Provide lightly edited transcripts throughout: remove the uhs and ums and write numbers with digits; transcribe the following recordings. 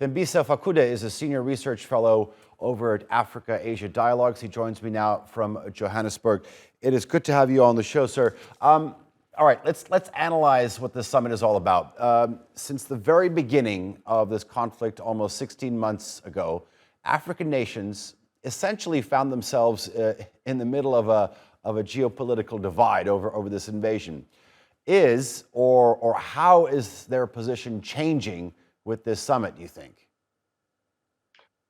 Thembisa Fakude is a senior research fellow over at Africa-Asia Dialogues. He joins me now from Johannesburg. It is good to have you on the show, sir. All right, let's analyze what this summit is all about. Since the very beginning of this conflict, almost 16 months ago, African nations essentially found themselves in the middle of a geopolitical divide over this invasion. Is or how is their position changing with this summit, do you think?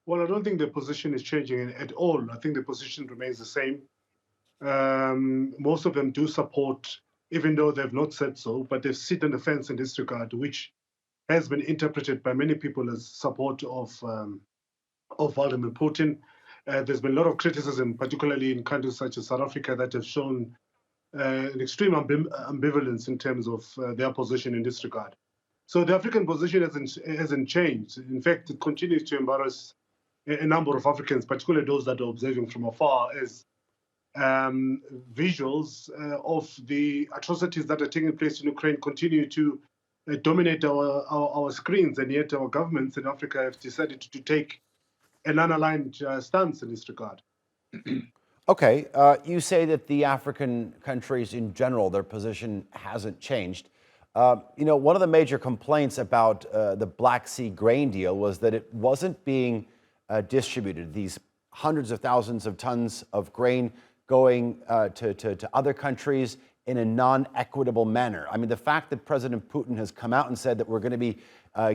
Well, I don't think the position is changing at all. I think the position remains the same. Most of them do support, even though they've not said so, but they sit on the fence in this regard, which has been interpreted by many people as support of Vladimir Putin. There's been a lot of criticism, particularly in countries such as South Africa, that have shown an extreme ambivalence in terms of their position in this regard. So the African position hasn't changed. In fact, it continues to embarrass a number of Africans, particularly those that are observing from afar, as visuals of the atrocities that are taking place in Ukraine continue to dominate our screens, and yet our governments in Africa have decided to take an unaligned stance in this regard. Okay, you say that the African countries in general, their position hasn't changed. One of the major complaints about the Black Sea grain deal was that it wasn't being distributed. These hundreds of thousands of tons of grain going to other countries in a non-equitable manner. I mean, the fact that President Putin has come out and said that we're going to be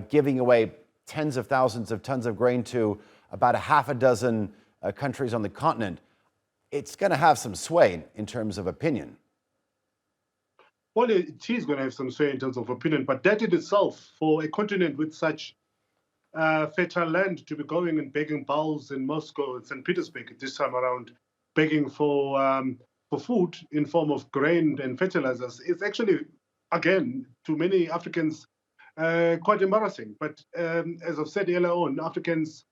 giving away tens of thousands of tons of grain to about a half a dozen countries on the continent, it's going to have some sway in terms of opinion. Well, it is going to have some sway in terms of opinion, but that in itself, for a continent with such fertile land, to be going and begging bowls in Moscow and St Petersburg this time around, begging for food in form of grain and fertilizers, it's actually, again, to many Africans, quite embarrassing. But as I've said earlier on, Africans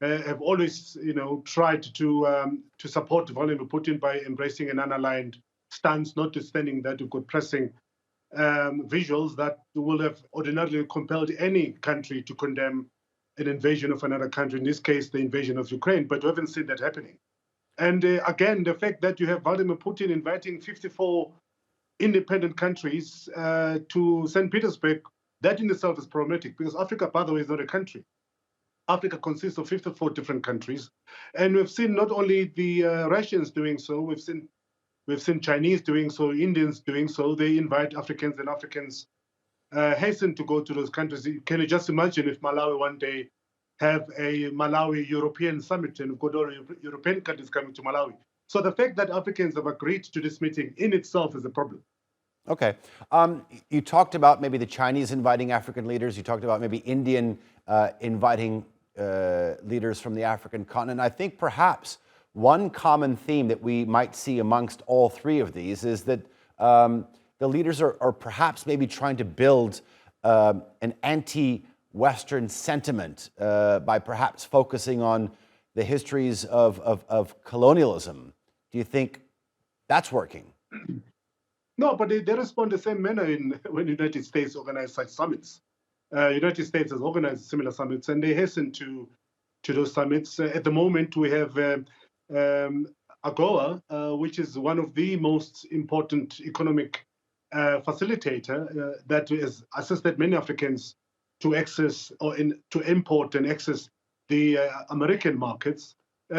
have always, tried to support Vladimir Putin by embracing an unaligned stance, notwithstanding that we've got pressing visuals that will have ordinarily compelled any country to condemn an invasion of another country, in this case, the invasion of Ukraine, but we haven't seen that happening. And again, the fact that you have Vladimir Putin inviting 54 independent countries to St. Petersburg, that in itself is problematic, because Africa, by the way, is not a country. Africa consists of 54 different countries. And we've seen not only the Russians doing so, we've seen Chinese doing so, Indians doing so. They invite Africans, and Africans hasten to go to those countries. Can you just imagine if Malawi one day have a Malawi European summit and we've got all European countries coming to Malawi? So the fact that Africans have agreed to this meeting in itself is a problem. Okay. You talked about maybe the Chinese inviting African leaders. You talked about maybe Indian inviting leaders from the African continent. I think perhaps one common theme that we might see amongst all three of these is that the leaders are perhaps maybe trying to build an anti-Western sentiment by perhaps focusing on the histories of colonialism. Do you think that's working? No, but they respond the same manner when the United States organize such summits. United States has organized similar summits, and they hasten to those summits. At the moment, we have AGOA, which is one of the most important economic facilitator that has assisted many Africans to access to import and access the American markets.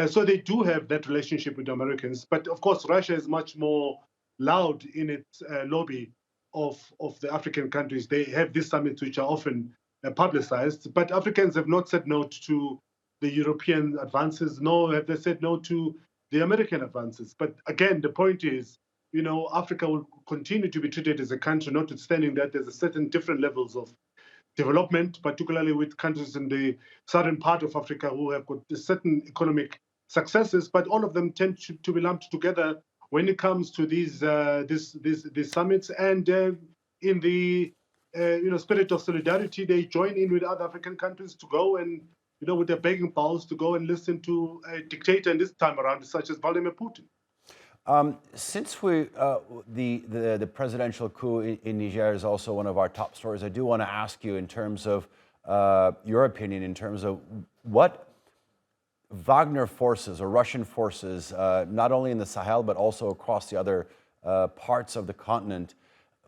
So they do have that relationship with the Americans. But of course, Russia is much more loud in its lobby of the African countries. They have these summits which are often publicized, but Africans have not said no to the European advances, nor have they said no to the American advances. But again, the point is, Africa will continue to be treated as a country, notwithstanding that there's a certain different levels of development, particularly with countries in the southern part of Africa who have got certain economic successes, but all of them tend to be lumped together when it comes to these summits. And in the spirit of solidarity, they join in with other African countries to go and, with their begging bowls, to go and listen to a dictator, and this time around, such as Vladimir Putin. Since the presidential coup in Niger is also one of our top stories, I do want to ask you in terms of your opinion in terms of what Wagner forces or Russian forces, not only in the Sahel, but also across the other parts of the continent,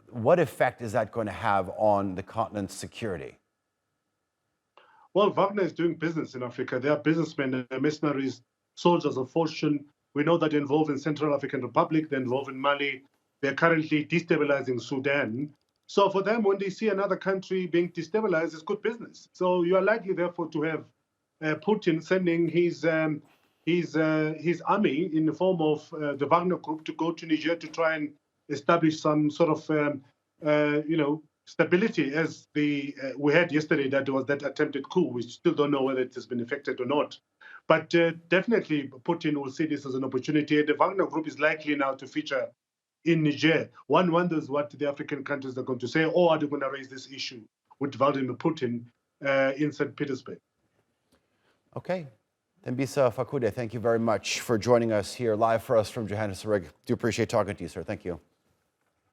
what effect is that going to have on the continent's security? Well, Wagner is doing business in Africa. They are businessmen, they're mercenaries, soldiers of fortune. We know that they're involved in Central African Republic, they're involved in Mali. They're currently destabilizing Sudan. So for them, when they see another country being destabilized, it's good business. So you are likely, therefore, to have Putin sending his army in the form of the Wagner Group to go to Niger to try and establish some sort of, stability, as we had yesterday that there was that attempted coup. We still don't know whether it has been effected or not. But definitely, Putin will see this as an opportunity. The Wagner Group is likely now to feature in Niger. One wonders what the African countries are going to say, or are they going to raise this issue with Vladimir Putin in St. Petersburg? Okay. Thembisa Fakude, thank you very much for joining us here live for us from Johannesburg. Do appreciate talking to you, sir. Thank you.